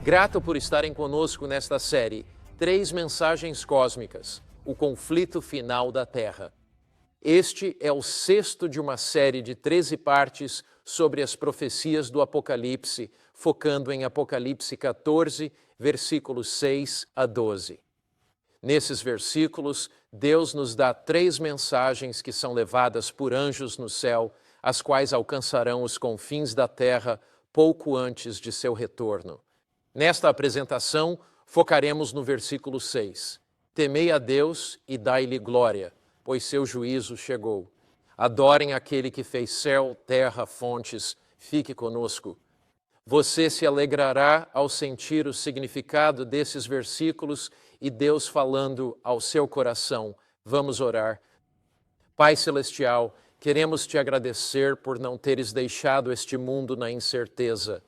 Grato por estarem conosco nesta série, 3 mensagens cósmicas, o conflito final da Terra. Este é o 6º de uma série de 13 partes sobre as profecias do Apocalipse, focando em Apocalipse 14, versículos 6 a 12. Nesses versículos, Deus nos dá 3 mensagens que são levadas por anjos no céu, as quais alcançarão os confins da terra pouco antes de seu retorno. Nesta apresentação, focaremos no versículo 6. Temei a Deus e dai-lhe glória, pois seu juízo chegou. Adorem aquele que fez céu, terra, fontes, fique conosco. Você se alegrará ao sentir o significado desses versículos e Deus falando ao seu coração. Vamos orar. Pai Celestial, queremos te agradecer por não teres deixado este mundo na incerteza.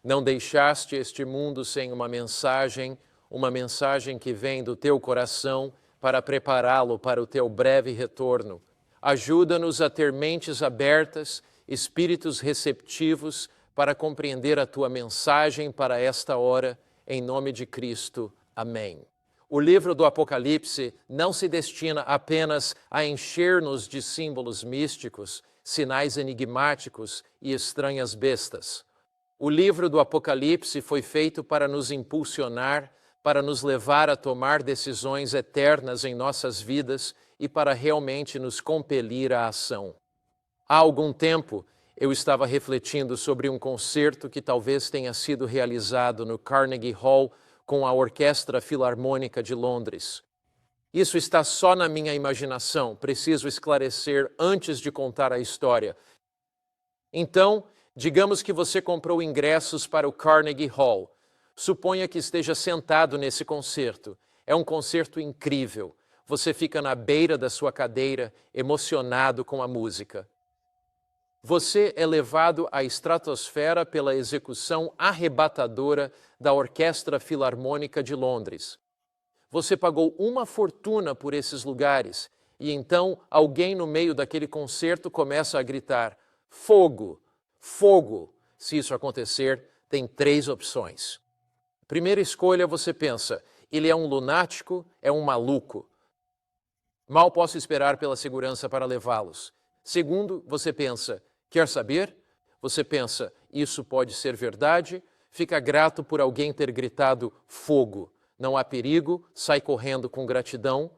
Não deixaste este mundo sem uma mensagem que vem do teu coração para prepará-lo para o teu breve retorno. Ajuda-nos a ter mentes abertas, espíritos receptivos para compreender a tua mensagem para esta hora, em nome de Cristo. Amém. O livro do Apocalipse não se destina apenas a encher-nos de símbolos místicos, sinais enigmáticos e estranhas bestas. O livro do Apocalipse foi feito para nos impulsionar, para nos levar a tomar decisões eternas em nossas vidas e para realmente nos compelir à ação. Há algum tempo, eu estava refletindo sobre um concerto que talvez tenha sido realizado no Carnegie Hall com a Orquestra Filarmônica de Londres. Isso está só na minha imaginação, preciso esclarecer antes de contar a história. Então, digamos que você comprou ingressos para o Carnegie Hall. Suponha que esteja sentado nesse concerto. É um concerto incrível. Você fica na beira da sua cadeira, emocionado com a música. Você é levado à estratosfera pela execução arrebatadora da Orquestra Filarmônica de Londres. Você pagou uma fortuna por esses lugares e então alguém no meio daquele concerto começa a gritar: fogo, fogo. Se isso acontecer, tem 3 opções. Primeira escolha, você pensa, ele é um lunático, é um maluco. Mal posso esperar pela segurança para levá-los. Segundo, você pensa, quer saber? Você pensa, isso pode ser verdade? Fica grato por alguém ter gritado fogo. Não há perigo, sai correndo com gratidão.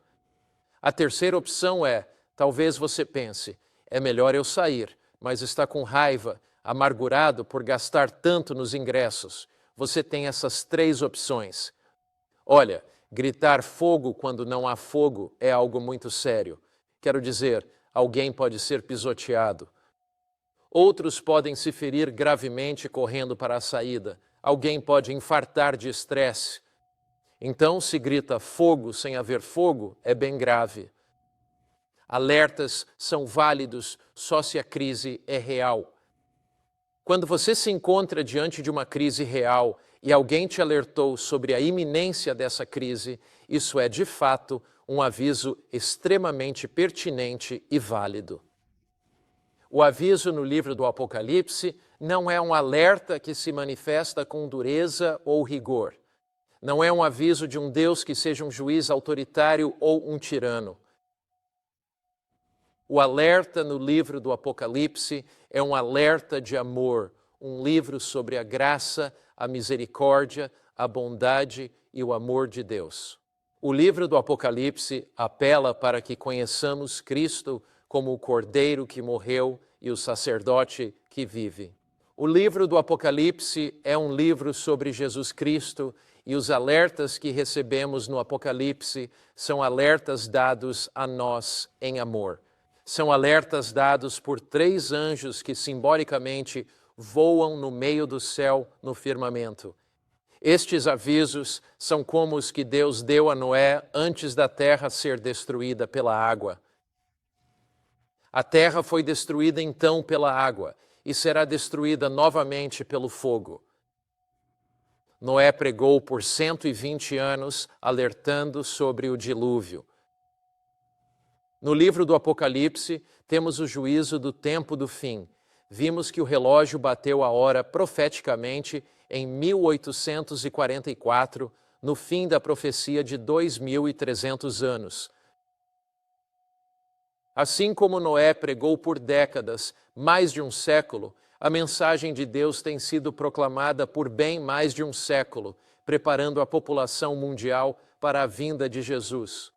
A terceira opção é, talvez você pense, é melhor eu sair, mas está com raiva, amargurado por gastar tanto nos ingressos. Você tem essas 3 opções. Olha, gritar fogo quando não há fogo é algo muito sério. Quero dizer, alguém pode ser pisoteado. Outros podem se ferir gravemente correndo para a saída. Alguém pode infartar de estresse. Então, se grita fogo sem haver fogo, é bem grave. Alertas são válidos só se a crise é real. Quando você se encontra diante de uma crise real e alguém te alertou sobre a iminência dessa crise, isso é, de fato, um aviso extremamente pertinente e válido. O aviso no livro do Apocalipse não é um alerta que se manifesta com dureza ou rigor. Não é um aviso de um Deus que seja um juiz autoritário ou um tirano. O alerta no livro do Apocalipse é um alerta de amor, um livro sobre a graça, a misericórdia, a bondade e o amor de Deus. O livro do Apocalipse apela para que conheçamos Cristo como o Cordeiro que morreu e o sacerdote que vive. O livro do Apocalipse é um livro sobre Jesus Cristo e os alertas que recebemos no Apocalipse são alertas dados a nós em amor. São alertas dados por 3 anjos que simbolicamente voam no meio do céu no firmamento. Estes avisos são como os que Deus deu a Noé antes da terra ser destruída pela água. A terra foi destruída então pela água e será destruída novamente pelo fogo. Noé pregou por 120 anos, alertando sobre o dilúvio. No livro do Apocalipse, temos o juízo do tempo do fim. Vimos que o relógio bateu a hora profeticamente em 1844, no fim da profecia de 2300 anos. Assim como Noé pregou por décadas, mais de um século, a mensagem de Deus tem sido proclamada por bem mais de um século, preparando a população mundial para a vinda de Jesus.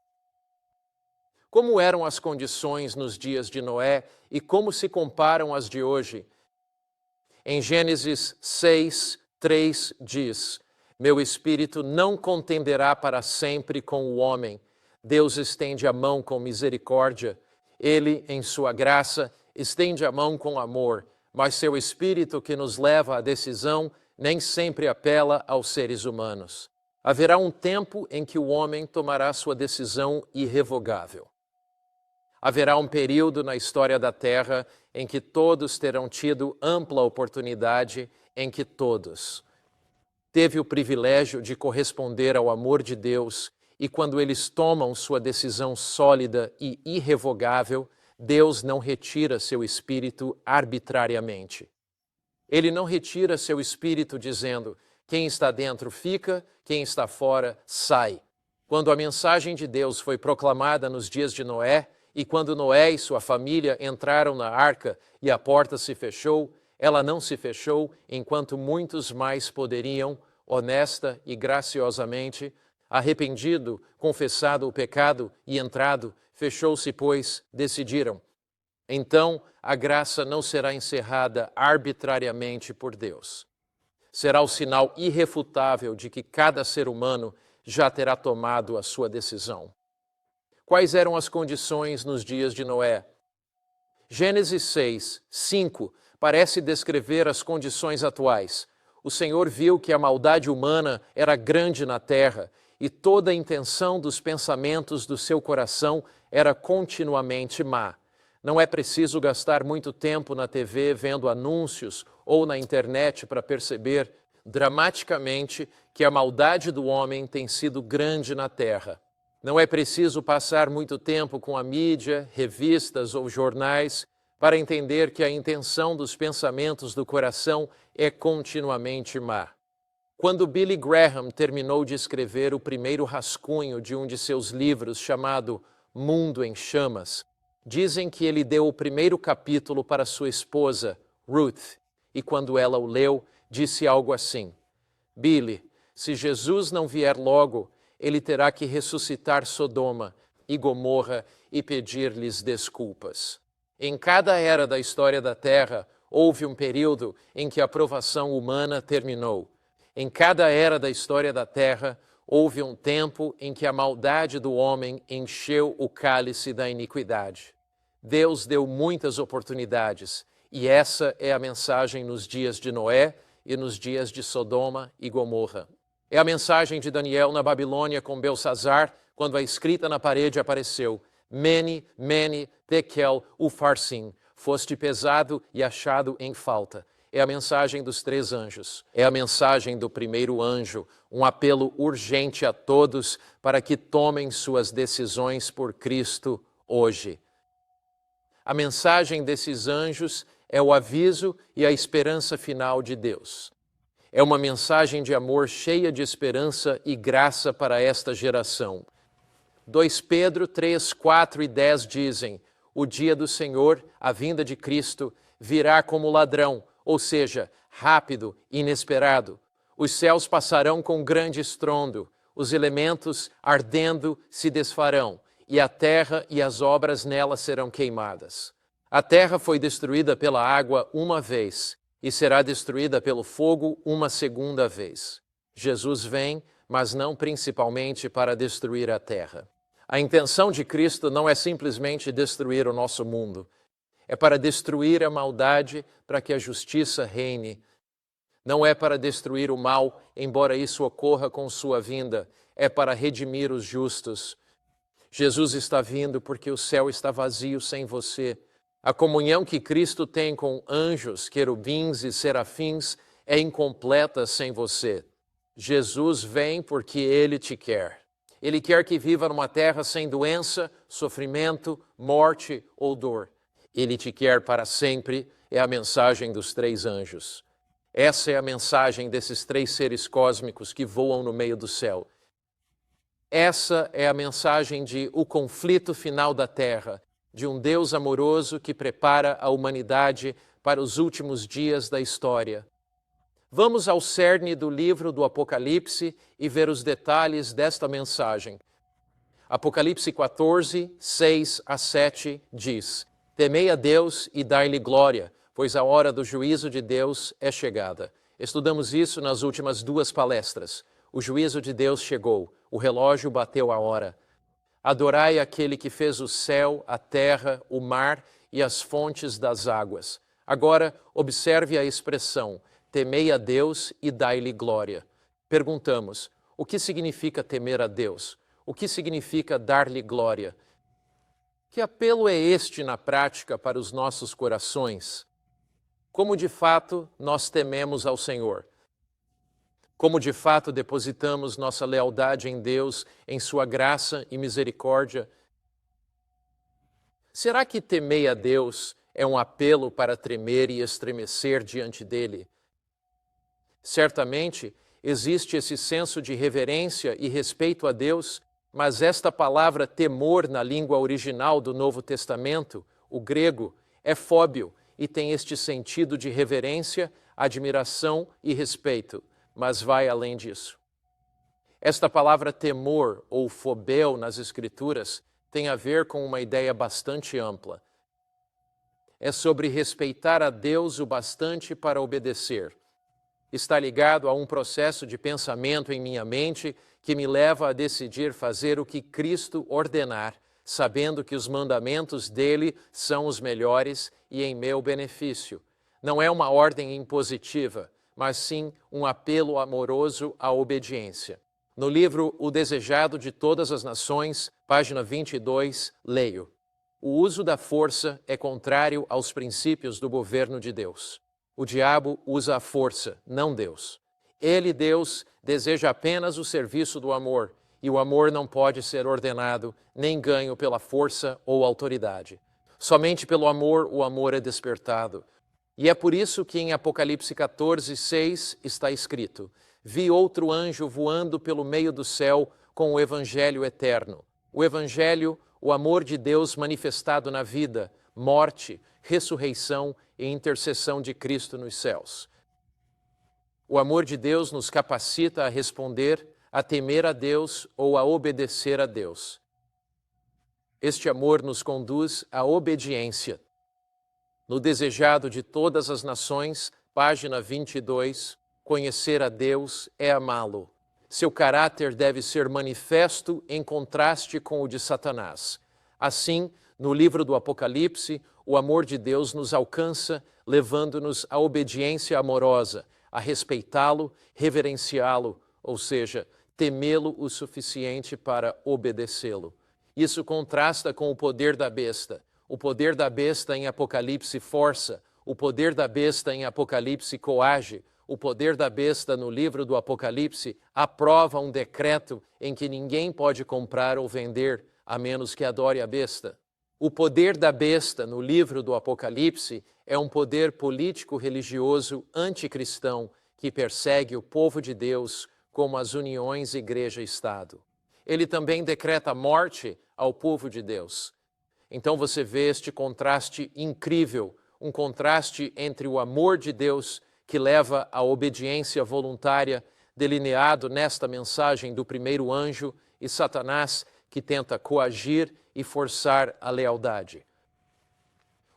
Como eram as condições nos dias de Noé e como se comparam às de hoje? Em Gênesis 6, 3 diz: Meu espírito não contenderá para sempre com o homem. Deus estende a mão com misericórdia. Ele, em sua graça, estende a mão com amor, mas seu espírito que nos leva à decisão nem sempre apela aos seres humanos. Haverá um tempo em que o homem tomará sua decisão irrevogável. Haverá um período na história da Terra em que todos terão tido ampla oportunidade, em que todos teve o privilégio de corresponder ao amor de Deus, e quando eles tomam sua decisão sólida e irrevogável, Deus não retira seu espírito arbitrariamente. Ele não retira seu espírito dizendo: quem está dentro fica, quem está fora sai. Quando a mensagem de Deus foi proclamada nos dias de Noé, e quando Noé e sua família entraram na arca e a porta se fechou, ela não se fechou enquanto muitos mais poderiam, honesta e graciosamente, arrependido, confessado o pecado e entrado, fechou-se, pois decidiram. Então, a graça não será encerrada arbitrariamente por Deus. Será o sinal irrefutável de que cada ser humano já terá tomado a sua decisão. Quais eram as condições nos dias de Noé? Gênesis 6, 5 parece descrever as condições atuais. O Senhor viu que a maldade humana era grande na terra e toda a intenção dos pensamentos do seu coração era continuamente má. Não é preciso gastar muito tempo na TV vendo anúncios ou na internet para perceber dramaticamente que a maldade do homem tem sido grande na terra. Não é preciso passar muito tempo com a mídia, revistas ou jornais para entender que a intenção dos pensamentos do coração é continuamente má. Quando Billy Graham terminou de escrever o primeiro rascunho de um de seus livros chamado Mundo em Chamas, dizem que ele deu o primeiro capítulo para sua esposa, Ruth, e quando ela o leu, disse algo assim: Billy, se Jesus não vier logo, ele terá que ressuscitar Sodoma e Gomorra e pedir-lhes desculpas. Em cada era da história da Terra, houve um período em que a provação humana terminou. Em cada era da história da Terra, houve um tempo em que a maldade do homem encheu o cálice da iniquidade. Deus deu muitas oportunidades, e essa é a mensagem nos dias de Noé e nos dias de Sodoma e Gomorra. É a mensagem de Daniel na Babilônia com Belsazar, quando a escrita na parede apareceu: Mene, Mene, Tekel, Upharsin, foste pesado e achado em falta. É a mensagem dos 3 anjos. É a mensagem do primeiro anjo, um apelo urgente a todos para que tomem suas decisões por Cristo hoje. A mensagem desses anjos é o aviso e a esperança final de Deus. É uma mensagem de amor cheia de esperança e graça para esta geração. 2 Pedro 3, 4 e 10 dizem: o dia do Senhor, a vinda de Cristo, virá como ladrão, ou seja, rápido, inesperado. Os céus passarão com grande estrondo, os elementos, ardendo, se desfarão, e a terra e as obras nela serão queimadas. A terra foi destruída pela água uma vez, e será destruída pelo fogo uma segunda vez. Jesus vem, mas não principalmente para destruir a terra. A intenção de Cristo não é simplesmente destruir o nosso mundo. É para destruir a maldade, para que a justiça reine. Não é para destruir o mal, embora isso ocorra com sua vinda. É para redimir os justos. Jesus está vindo porque o céu está vazio sem você. A comunhão que Cristo tem com anjos, querubins e serafins é incompleta sem você. Jesus vem porque Ele te quer. Ele quer que viva numa terra sem doença, sofrimento, morte ou dor. Ele te quer para sempre, é a mensagem dos 3 anjos. Essa é a mensagem desses três seres cósmicos que voam no meio do céu. Essa é a mensagem de o conflito final da Terra, de um Deus amoroso que prepara a humanidade para os últimos dias da história. Vamos ao cerne do livro do Apocalipse e ver os detalhes desta mensagem. Apocalipse 14, 6 a 7 diz: Temei a Deus e dai-lhe glória, pois a hora do juízo de Deus é chegada. Estudamos isso nas últimas duas palestras. O juízo de Deus chegou, o relógio bateu a hora. Adorai aquele que fez o céu, a terra, o mar e as fontes das águas. Agora, observe a expressão, temei a Deus e dai-lhe glória. Perguntamos, o que significa temer a Deus? O que significa dar-lhe glória? Que apelo é este na prática para os nossos corações? Como de fato nós tememos ao Senhor? Como de fato depositamos nossa lealdade em Deus, em sua graça e misericórdia? Será que temei a Deus é um apelo para tremer e estremecer diante dele? Certamente existe esse senso de reverência e respeito a Deus, mas esta palavra temor na língua original do Novo Testamento, o grego, é fóbio e tem este sentido de reverência, admiração e respeito, mas vai além disso. Esta palavra temor ou fobel nas Escrituras tem a ver com uma ideia bastante ampla. É sobre respeitar a Deus o bastante para obedecer. Está ligado a um processo de pensamento em minha mente que me leva a decidir fazer o que Cristo ordenar, sabendo que os mandamentos dele são os melhores e em meu benefício. Não é uma ordem impositiva, mas sim um apelo amoroso à obediência. No livro O Desejado de Todas as Nações, página 22, leio: O uso da força é contrário aos princípios do governo de Deus. O diabo usa a força, não Deus. Ele, Deus, deseja apenas o serviço do amor, e o amor não pode ser ordenado nem ganho pela força ou autoridade. Somente pelo amor o amor é despertado. E é por isso que em Apocalipse 14, 6 está escrito: Vi outro anjo voando pelo meio do céu com o Evangelho eterno. O Evangelho, o amor de Deus manifestado na vida, morte, ressurreição e intercessão de Cristo nos céus. O amor de Deus nos capacita a responder, a temer a Deus ou a obedecer a Deus. Este amor nos conduz à obediência. No Desejado de Todas as Nações, página 22, conhecer a Deus é amá-lo. Seu caráter deve ser manifesto em contraste com o de Satanás. Assim, no livro do Apocalipse, o amor de Deus nos alcança, levando-nos à obediência amorosa, a respeitá-lo, reverenciá-lo, ou seja, temê-lo o suficiente para obedecê-lo. Isso contrasta com o poder da besta. O poder da besta em Apocalipse força, o poder da besta em Apocalipse coage, o poder da besta no livro do Apocalipse aprova um decreto em que ninguém pode comprar ou vender, a menos que adore a besta. O poder da besta no livro do Apocalipse é um poder político-religioso anticristão que persegue o povo de Deus, como as uniões igreja-estado. Ele também decreta morte ao povo de Deus. Então você vê este contraste incrível, um contraste entre o amor de Deus que leva à obediência voluntária, delineado nesta mensagem do primeiro anjo, e Satanás, que tenta coagir e forçar a lealdade.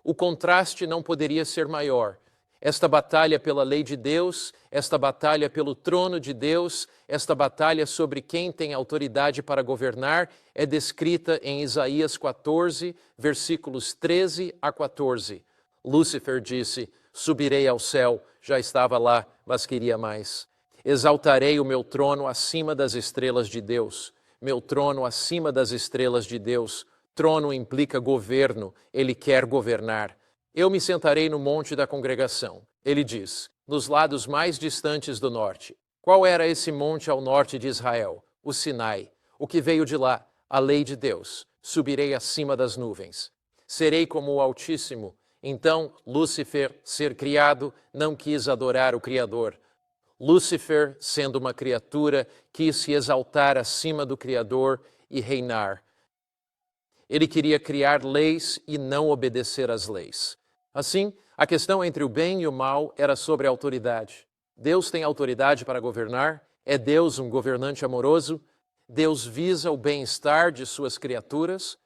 O contraste não poderia ser maior. Esta batalha pela lei de Deus, esta batalha pelo trono de Deus, esta batalha sobre quem tem autoridade para governar é descrita em Isaías 14, versículos 13 a 14. Lúcifer disse: subirei ao céu, já estava lá, mas queria mais. Exaltarei o meu trono acima das estrelas de Deus. Meu trono acima das estrelas de Deus. Trono implica governo, ele quer governar. Eu me sentarei no monte da congregação. Ele diz, nos lados mais distantes do norte. Qual era esse monte ao norte de Israel? O Sinai. O que veio de lá? A lei de Deus. Subirei acima das nuvens. Serei como o Altíssimo. Então, Lúcifer, ser criado, não quis adorar o Criador. Lúcifer, sendo uma criatura, quis se exaltar acima do Criador e reinar. Ele queria criar leis e não obedecer às leis. Assim, a questão entre o bem e o mal era sobre a autoridade. Deus tem autoridade para governar? É Deus um governante amoroso? Deus visa o bem-estar de suas criaturas?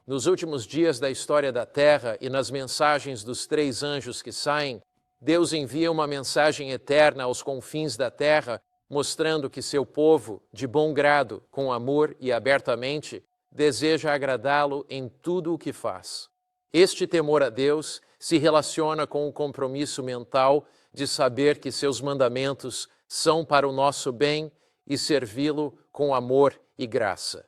Nos últimos dias da história da Terra e nas mensagens dos 3 anjos que saem, Deus envia uma mensagem eterna aos confins da Terra, mostrando que seu povo, de bom grado, com amor e abertamente, deseja agradá-lo em tudo o que faz. Este temor a Deus se relaciona com o compromisso mental de saber que seus mandamentos são para o nosso bem e servi-lo com amor e graça.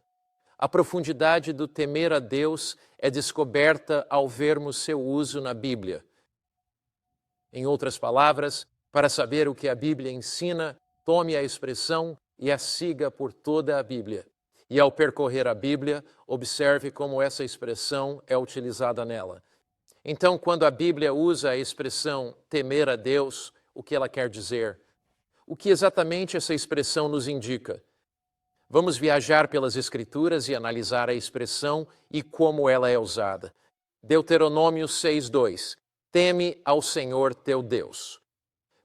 A profundidade do temer a Deus é descoberta ao vermos seu uso na Bíblia. Em outras palavras, para saber o que a Bíblia ensina, tome a expressão e a siga por toda a Bíblia. E ao percorrer a Bíblia, observe como essa expressão é utilizada nela. Então, quando a Bíblia usa a expressão temer a Deus, o que ela quer dizer? O que exatamente essa expressão nos indica? Vamos viajar pelas Escrituras e analisar a expressão e como ela é usada. Deuteronômio 6:2. Teme ao Senhor teu Deus,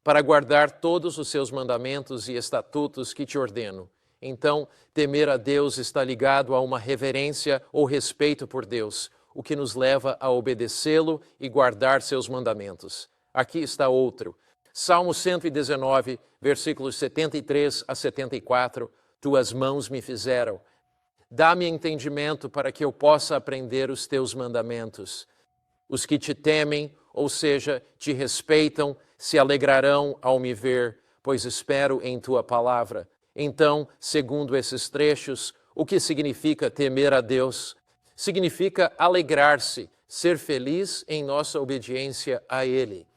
para guardar todos os seus mandamentos e estatutos que te ordeno. Então, temer a Deus está ligado a uma reverência ou respeito por Deus, o que nos leva a obedecê-lo e guardar seus mandamentos. Aqui está outro. Salmo 119, versículos 73 a 74. Tuas mãos me fizeram. Dá-me entendimento para que eu possa aprender os teus mandamentos. Os que te temem, ou seja, te respeitam, se alegrarão ao me ver, pois espero em tua palavra. Então, segundo esses trechos, o que significa temer a Deus? Significa alegrar-se, ser feliz em nossa obediência a Ele.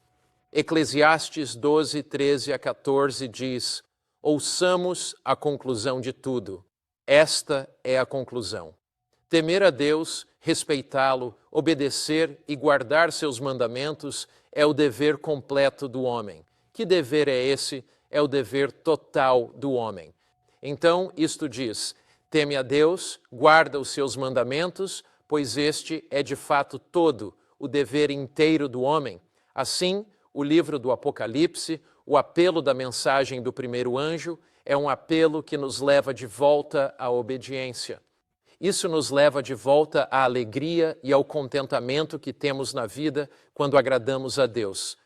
Eclesiastes 12, 13 a 14 diz: ouçamos a conclusão de tudo. Esta é a conclusão. Temer a Deus, respeitá-lo, obedecer e guardar seus mandamentos é o dever completo do homem. Que dever é esse? É o dever total do homem. Então, isto diz: teme a Deus, guarda os seus mandamentos, pois este é de fato todo o dever inteiro do homem. Assim, o livro do Apocalipse, o apelo da mensagem do primeiro anjo, é um apelo que nos leva de volta à obediência. Isso nos leva de volta à alegria e ao contentamento que temos na vida quando agradamos a Deus.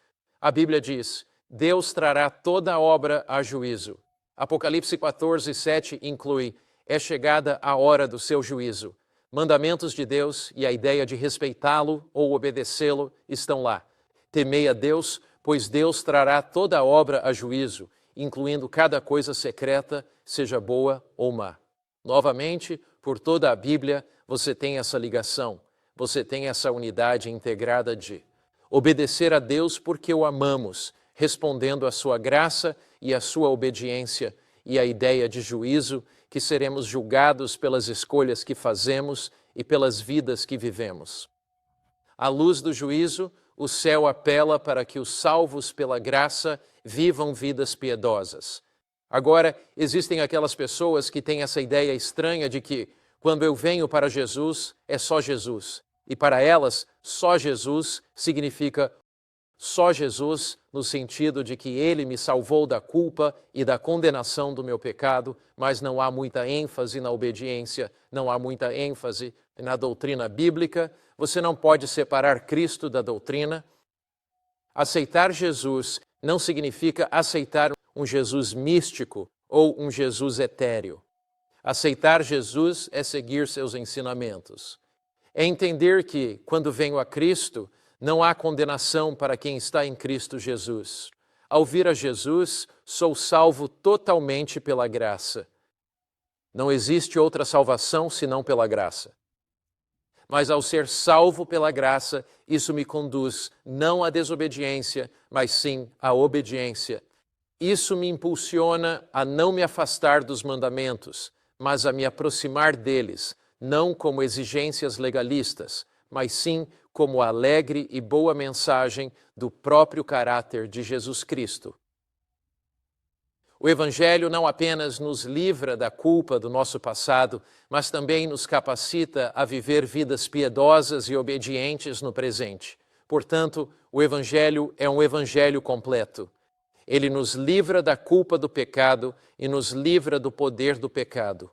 A Bíblia diz: Deus trará toda a obra a juízo. Apocalipse 14, 7 inclui: é chegada a hora do seu juízo. Mandamentos de Deus e a ideia de respeitá-lo ou obedecê-lo estão lá. Temei a Deus, pois Deus trará toda a obra a juízo, incluindo cada coisa secreta, seja boa ou má. Novamente, por toda a Bíblia, você tem essa ligação, você tem essa unidade integrada de obedecer a Deus porque o amamos, respondendo à sua graça e à sua obediência, e a ideia de juízo, que seremos julgados pelas escolhas que fazemos e pelas vidas que vivemos. À luz do juízo, o céu apela para que os salvos pela graça vivam vidas piedosas. Agora, existem aquelas pessoas que têm essa ideia estranha de que, quando eu venho para Jesus, é só Jesus. E para elas, só Jesus significa só Jesus, no sentido de que Ele me salvou da culpa e da condenação do meu pecado, mas não há muita ênfase na obediência, não há muita ênfase na doutrina bíblica. Você não pode separar Cristo da doutrina. Aceitar Jesus não significa aceitar um Jesus místico ou um Jesus etéreo. Aceitar Jesus é seguir seus ensinamentos. É entender que, quando venho a Cristo, não há condenação para quem está em Cristo Jesus. Ao vir a Jesus, sou salvo totalmente pela graça. Não existe outra salvação senão pela graça. Mas ao ser salvo pela graça, isso me conduz não à desobediência, mas sim à obediência. Isso me impulsiona a não me afastar dos mandamentos, mas a me aproximar deles, não como exigências legalistas, mas sim como a alegre e boa mensagem do próprio caráter de Jesus Cristo. O Evangelho não apenas nos livra da culpa do nosso passado, mas também nos capacita a viver vidas piedosas e obedientes no presente. Portanto, o Evangelho é um Evangelho completo. Ele nos livra da culpa do pecado e nos livra do poder do pecado.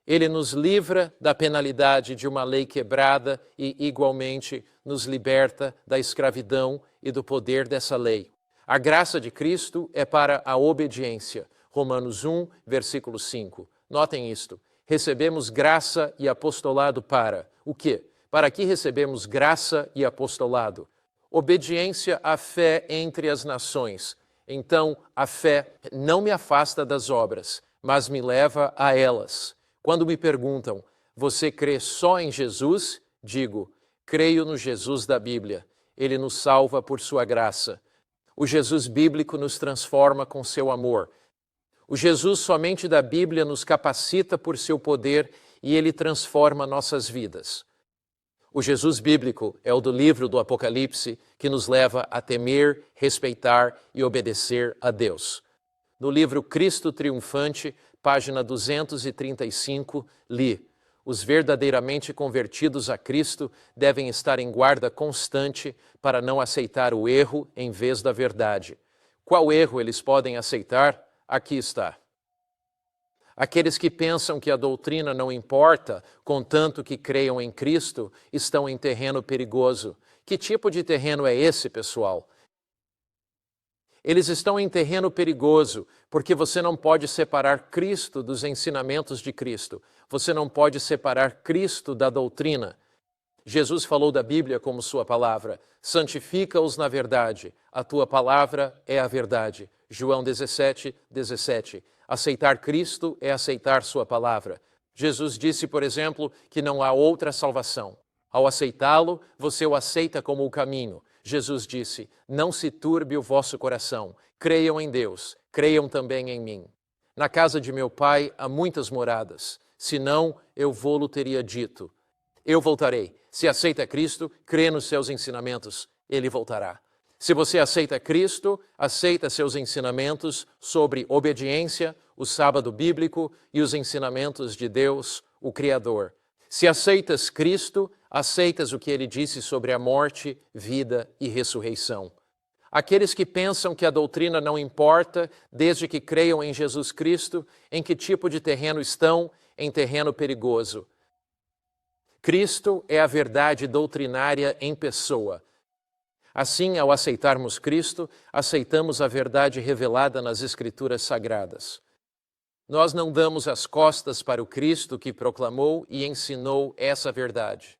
Ele nos livra da penalidade de uma lei quebrada e, igualmente, nos liberta da escravidão e do poder dessa lei. A graça de Cristo é para a obediência. Romanos 1, versículo 5. Notem isto. Recebemos graça e apostolado para o quê? Para que recebemos graça e apostolado? Obediência à fé entre as nações. Então, a fé não me afasta das obras, mas me leva a elas. Quando me perguntam, você crê só em Jesus? Digo, creio no Jesus da Bíblia. Ele nos salva por sua graça. O Jesus bíblico nos transforma com seu amor. O Jesus somente da Bíblia nos capacita por seu poder e ele transforma nossas vidas. O Jesus bíblico é o do livro do Apocalipse que nos leva a temer, respeitar e obedecer a Deus. No livro Cristo Triunfante, página 235, li: os verdadeiramente convertidos a Cristo devem estar em guarda constante para não aceitar o erro em vez da verdade. Qual erro eles podem aceitar? Aqui está. Aqueles que pensam que a doutrina não importa, contanto que creiam em Cristo, estão em terreno perigoso. Que tipo de terreno é esse, pessoal? Eles estão em terreno perigoso, porque você não pode separar Cristo dos ensinamentos de Cristo. Você não pode separar Cristo da doutrina. Jesus falou da Bíblia como sua palavra. Santifica-os na verdade. A tua palavra é a verdade. João 17, 17. Aceitar Cristo é aceitar sua palavra. Jesus disse, por exemplo, que não há outra salvação. Ao aceitá-lo, você o aceita como o caminho. Jesus disse, não se turbe o vosso coração. Creiam em Deus, creiam também em mim. Na casa de meu pai há muitas moradas. Senão, eu vou-lo teria dito. Eu voltarei. Se aceita Cristo, crê nos seus ensinamentos, ele voltará. Se você aceita Cristo, aceita seus ensinamentos sobre obediência, o sábado bíblico e os ensinamentos de Deus, o Criador. Se aceitas Cristo, aceitas o que ele disse sobre a morte, vida e ressurreição. Aqueles que pensam que a doutrina não importa, desde que creiam em Jesus Cristo, em que tipo de terreno estão? Em terreno perigoso. Cristo é a verdade doutrinária em pessoa. Assim, ao aceitarmos Cristo, aceitamos a verdade revelada nas Escrituras Sagradas. Nós não damos as costas para o Cristo que proclamou e ensinou essa verdade.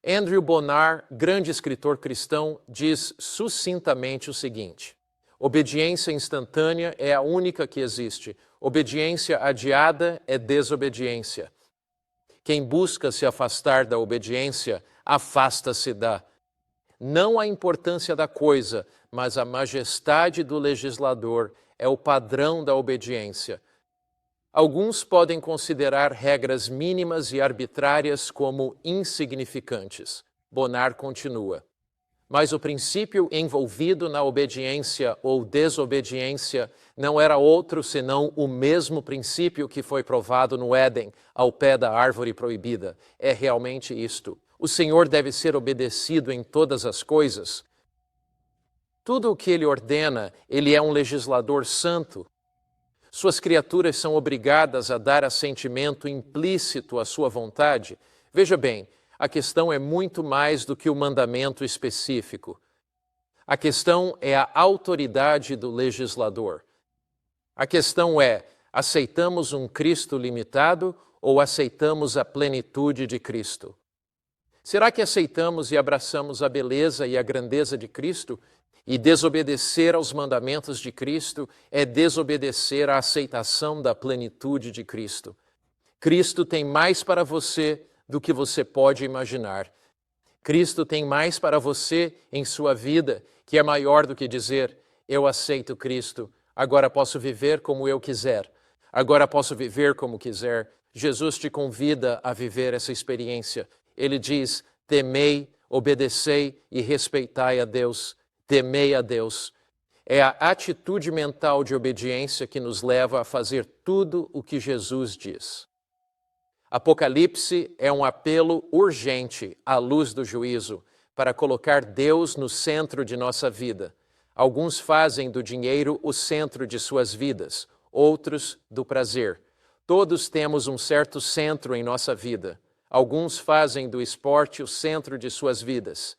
Andrew Bonar, grande escritor cristão, diz sucintamente o seguinte: obediência instantânea é a única que existe. Obediência adiada é desobediência. Quem busca se afastar da obediência, afasta-se da. Não a importância da coisa, mas a majestade do legislador é o padrão da obediência. Alguns podem considerar regras mínimas e arbitrárias como insignificantes. Bonar continua. Mas o princípio envolvido na obediência ou desobediência não era outro senão o mesmo princípio que foi provado no Éden, ao pé da árvore proibida. É realmente isto. O Senhor deve ser obedecido em todas as coisas. Tudo o que Ele ordena, Ele é um legislador santo. Suas criaturas são obrigadas a dar assentimento implícito à sua vontade. Veja bem, a questão é muito mais do que o mandamento específico. A questão é a autoridade do legislador. A questão é, aceitamos um Cristo limitado ou aceitamos a plenitude de Cristo? Será que aceitamos e abraçamos a beleza e a grandeza de Cristo? E desobedecer aos mandamentos de Cristo é desobedecer à aceitação da plenitude de Cristo. Cristo tem mais para você do que você pode imaginar. Cristo tem mais para você em sua vida, que é maior do que dizer, eu aceito Cristo, agora posso viver como eu quiser, agora posso viver como quiser. Jesus te convida a viver essa experiência. Ele diz, temei, obedecei e respeitai a Deus, temei a Deus. É a atitude mental de obediência que nos leva a fazer tudo o que Jesus diz. Apocalipse é um apelo urgente à luz do juízo para colocar Deus no centro de nossa vida. Alguns fazem do dinheiro o centro de suas vidas, outros do prazer. Todos temos um certo centro em nossa vida. Alguns fazem do esporte o centro de suas vidas.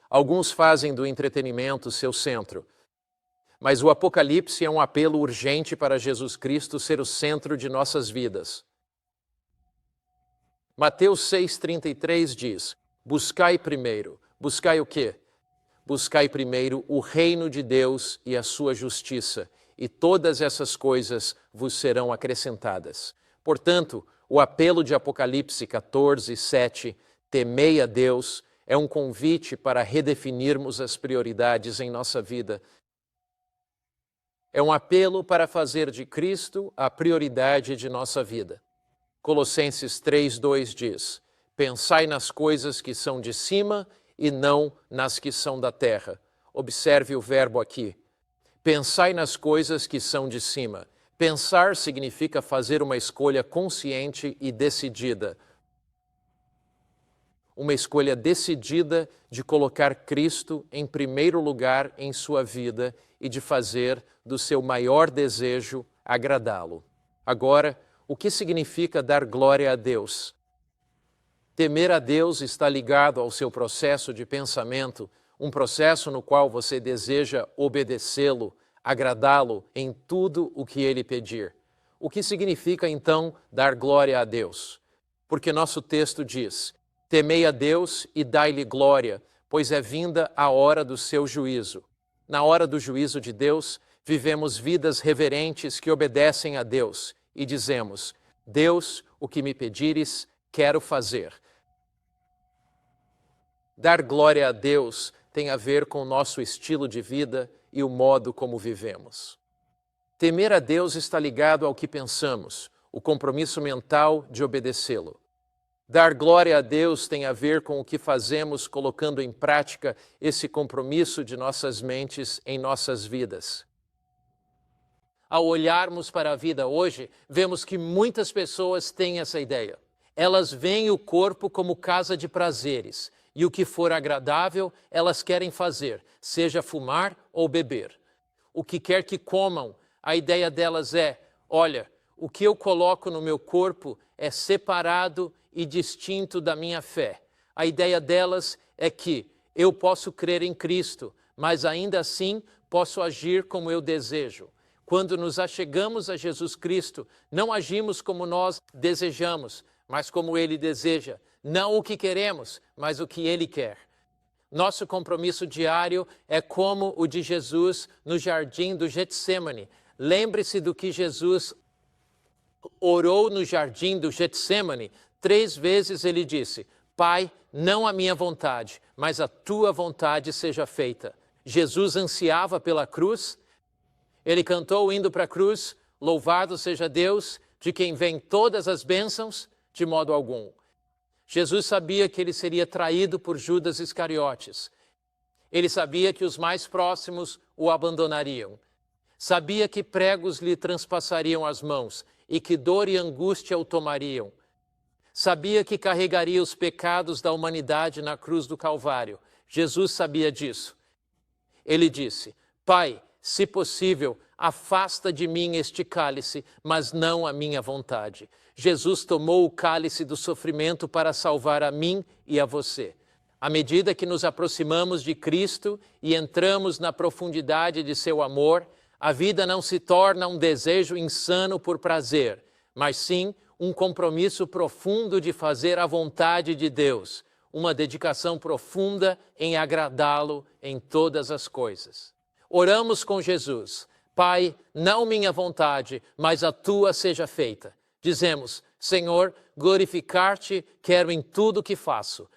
Alguns fazem do entretenimento seu centro. Mas o Apocalipse é um apelo urgente para Jesus Cristo ser o centro de nossas vidas. Mateus 6,33 diz: buscai primeiro. Buscai o quê? Buscai primeiro o reino de Deus e a sua justiça, e todas essas coisas vos serão acrescentadas. Portanto, o apelo de Apocalipse 14:7, temei a Deus, é um convite para redefinirmos as prioridades em nossa vida. É um apelo para fazer de Cristo a prioridade de nossa vida. Colossenses 3:2 diz: pensai nas coisas que são de cima e não nas que são da terra. Observe o verbo aqui. Pensai nas coisas que são de cima. Pensar significa fazer uma escolha consciente e decidida. Uma escolha decidida de colocar Cristo em primeiro lugar em sua vida e de fazer do seu maior desejo agradá-lo. Agora, o que significa dar glória a Deus? Temer a Deus está ligado ao seu processo de pensamento, um processo no qual você deseja obedecê-lo, agradá-lo em tudo o que ele pedir. O que significa, então, dar glória a Deus? Porque nosso texto diz: temei a Deus e dai-lhe glória, pois é vinda a hora do seu juízo. Na hora do juízo de Deus, vivemos vidas reverentes que obedecem a Deus e dizemos: Deus, o que me pedires, quero fazer. Dar glória a Deus tem a ver com o nosso estilo de vida e o modo como vivemos. Temer a Deus está ligado ao que pensamos, o compromisso mental de obedecê-lo. Dar glória a Deus tem a ver com o que fazemos colocando em prática esse compromisso de nossas mentes em nossas vidas. Ao olharmos para a vida hoje, vemos que muitas pessoas têm essa ideia. Elas veem o corpo como casa de prazeres, e o que for agradável, elas querem fazer, seja fumar ou beber. O que quer que comam, a ideia delas é: olha, o que eu coloco no meu corpo é separado e distinto da minha fé. A ideia delas é que eu posso crer em Cristo, mas ainda assim posso agir como eu desejo. Quando nos achegamos a Jesus Cristo, não agimos como nós desejamos, mas como Ele deseja. Não o que queremos, mas o que Ele quer. Nosso compromisso diário é como o de Jesus no jardim do Getsemane. Lembre-se do que Jesus orou no jardim do Getsemane. 3 vezes ele disse: Pai, não a minha vontade, mas a tua vontade seja feita. Jesus ansiava pela cruz. Ele cantou indo para a cruz: louvado seja Deus, de quem vêm todas as bênçãos, de modo algum. Jesus sabia que ele seria traído por Judas Iscariotes. Ele sabia que os mais próximos o abandonariam. Sabia que pregos lhe transpassariam as mãos e que dor e angústia o tomariam. Sabia que carregaria os pecados da humanidade na cruz do Calvário. Jesus sabia disso. Ele disse: Pai, se possível, afasta de mim este cálice, mas não a minha vontade. Jesus tomou o cálice do sofrimento para salvar a mim e a você. À medida que nos aproximamos de Cristo e entramos na profundidade de seu amor, a vida não se torna um desejo insano por prazer, mas sim um compromisso profundo de fazer a vontade de Deus, uma dedicação profunda em agradá-lo em todas as coisas. Oramos com Jesus: Pai, não minha vontade, mas a tua seja feita. Dizemos: Senhor, glorificar-te quero em tudo que faço.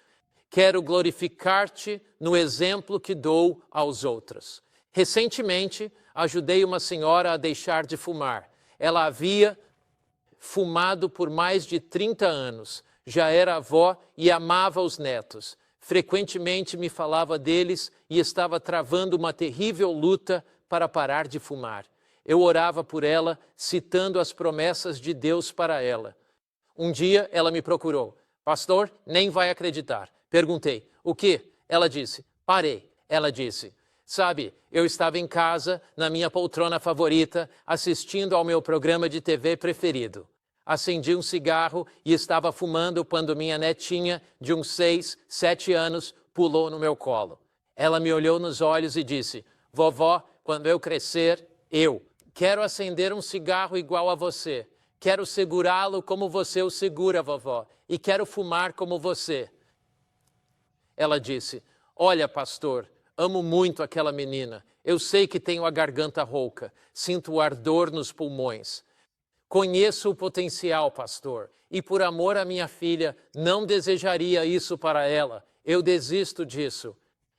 Quero glorificar-te no exemplo que dou aos outros. Recentemente, ajudei uma senhora a deixar de fumar. Ela havia fumado por mais de 30 anos. Já era avó e amava os netos. Frequentemente me falava deles e estava travando uma terrível luta para parar de fumar. Eu orava por ela, citando as promessas de Deus para ela. Um dia ela me procurou. Pastor, nem vai acreditar. Perguntei, o quê? Ela disse, parei. Ela disse, sabe, eu estava em casa, na minha poltrona favorita, assistindo ao meu programa de TV preferido. Acendi um cigarro e estava fumando quando minha netinha, de uns 6, 7 anos, pulou no meu colo. Ela me olhou nos olhos e disse, vovó, quando eu crescer, eu quero acender um cigarro igual a você. Quero segurá-lo como você o segura, vovó. E quero fumar como você. Ela disse, olha, pastor, amo muito aquela menina. Eu sei que tenho a garganta rouca. Sinto o ardor nos pulmões. Conheço o potencial, pastor, e por amor à minha filha, não desejaria isso para ela. Eu desisto disso.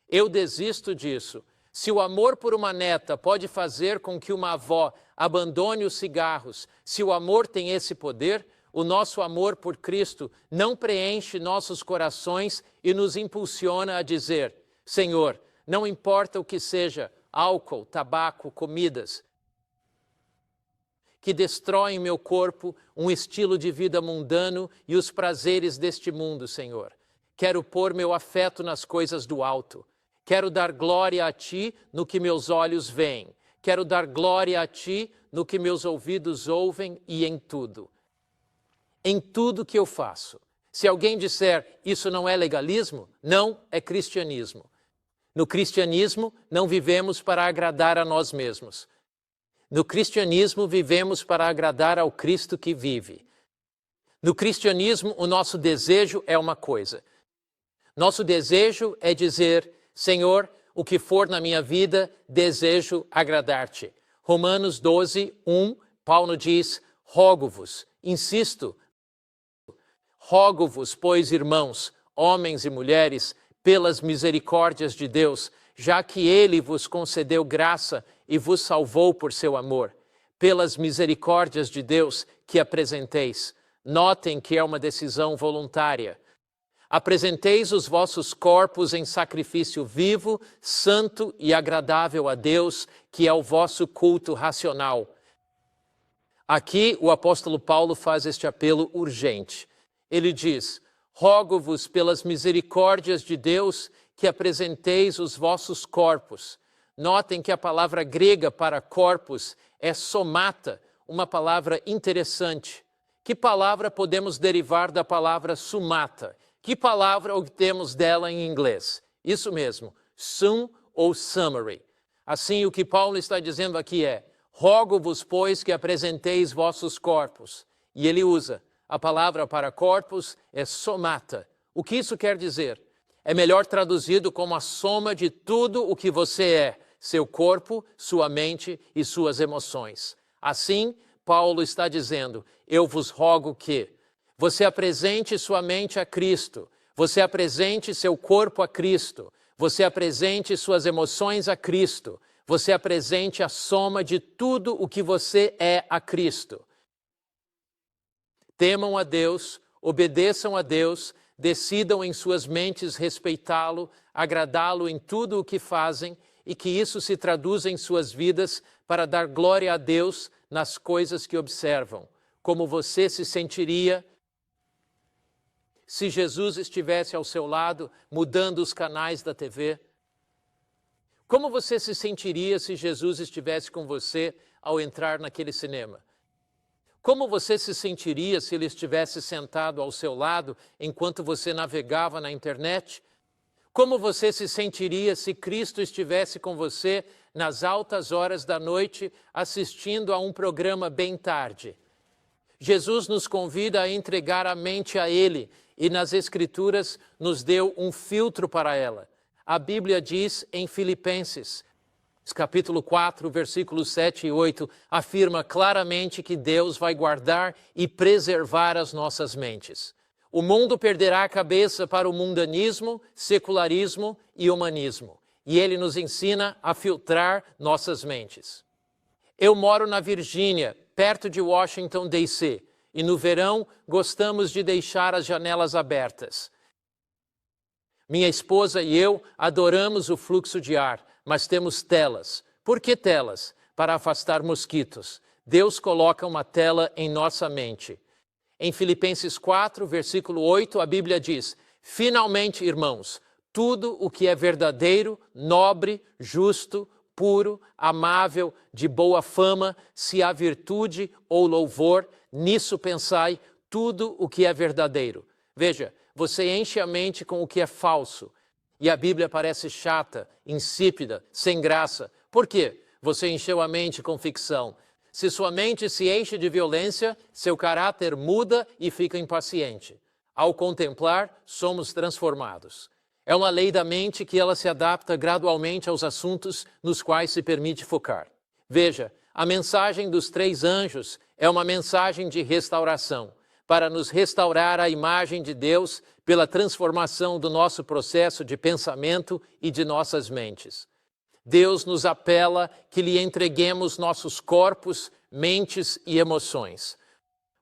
Eu desisto disso. Se o amor por uma neta pode fazer com que uma avó abandone os cigarros, se o amor tem esse poder, o nosso amor por Cristo não preenche nossos corações e nos impulsiona a dizer, Senhor, não importa o que seja, álcool, tabaco, comidas, que destroem meu corpo, um estilo de vida mundano e os prazeres deste mundo, Senhor. Quero pôr meu afeto nas coisas do alto. Quero dar glória a Ti no que meus olhos veem. Quero dar glória a Ti no que meus ouvidos ouvem e em tudo. Em tudo que eu faço. Se alguém disser, isso não é legalismo, não é cristianismo. No cristianismo, não vivemos para agradar a nós mesmos. No cristianismo, vivemos para agradar ao Cristo que vive. No cristianismo, o nosso desejo é uma coisa. Nosso desejo é dizer, Senhor, o que for na minha vida, desejo agradar-te. Romanos 12, 1, Paulo diz, rogo-vos, insisto, rogo-vos, pois, irmãos, homens e mulheres, pelas misericórdias de Deus, já que Ele vos concedeu graça e vos salvou por seu amor, pelas misericórdias de Deus que apresenteis. Notem que é uma decisão voluntária. Apresenteis os vossos corpos em sacrifício vivo, santo e agradável a Deus, que é o vosso culto racional. Aqui o apóstolo Paulo faz este apelo urgente. Ele diz, rogo-vos pelas misericórdias de Deus que apresenteis os vossos corpos. Notem que a palavra grega para corpos é somata, uma palavra interessante. Que palavra podemos derivar da palavra sumata? Que palavra obtemos dela em inglês? Isso mesmo, sum ou summary. Assim, o que Paulo está dizendo aqui é, rogo-vos, pois, que apresenteis vossos corpos. E ele usa, a palavra para corpos é somata. O que isso quer dizer? É melhor traduzido como a soma de tudo o que você é, seu corpo, sua mente e suas emoções. Assim, Paulo está dizendo, eu vos rogo que você apresente sua mente a Cristo, você apresente seu corpo a Cristo, você apresente suas emoções a Cristo, você apresente a soma de tudo o que você é a Cristo. Temam a Deus, obedeçam a Deus, decidam em suas mentes respeitá-lo, agradá-lo em tudo o que fazem e que isso se traduza em suas vidas para dar glória a Deus nas coisas que observam. Como você se sentiria se Jesus estivesse ao seu lado, mudando os canais da TV? Como você se sentiria se Jesus estivesse com você ao entrar naquele cinema? Como você se sentiria se ele estivesse sentado ao seu lado enquanto você navegava na internet? Como você se sentiria se Cristo estivesse com você nas altas horas da noite assistindo a um programa bem tarde? Jesus nos convida a entregar a mente a Ele e nas Escrituras nos deu um filtro para ela. A Bíblia diz em Filipenses, capítulo 4, versículos 7 e 8, afirma claramente que Deus vai guardar e preservar as nossas mentes. O mundo perderá a cabeça para o mundanismo, secularismo e humanismo. E ele nos ensina a filtrar nossas mentes. Eu moro na Virgínia, perto de Washington, D.C., e no verão gostamos de deixar as janelas abertas. Minha esposa e eu adoramos o fluxo de ar, mas temos telas. Por que telas? Para afastar mosquitos. Deus coloca uma tela em nossa mente. Em Filipenses 4, versículo 8, a Bíblia diz: finalmente, irmãos, tudo o que é verdadeiro, nobre, justo, puro, amável, de boa fama, se há virtude ou louvor, nisso pensai, tudo o que é verdadeiro. Veja, você enche a mente com o que é falso. E a Bíblia parece chata, insípida, sem graça. Por quê? Você encheu a mente com ficção. Se sua mente se enche de violência, seu caráter muda e fica impaciente. Ao contemplar, somos transformados. É uma lei da mente que ela se adapta gradualmente aos assuntos nos quais se permite focar. Veja, a mensagem dos 3 anjos é uma mensagem de restauração, para nos restaurar a imagem de Deus pela transformação do nosso processo de pensamento e de nossas mentes. Deus nos apela que lhe entreguemos nossos corpos, mentes e emoções.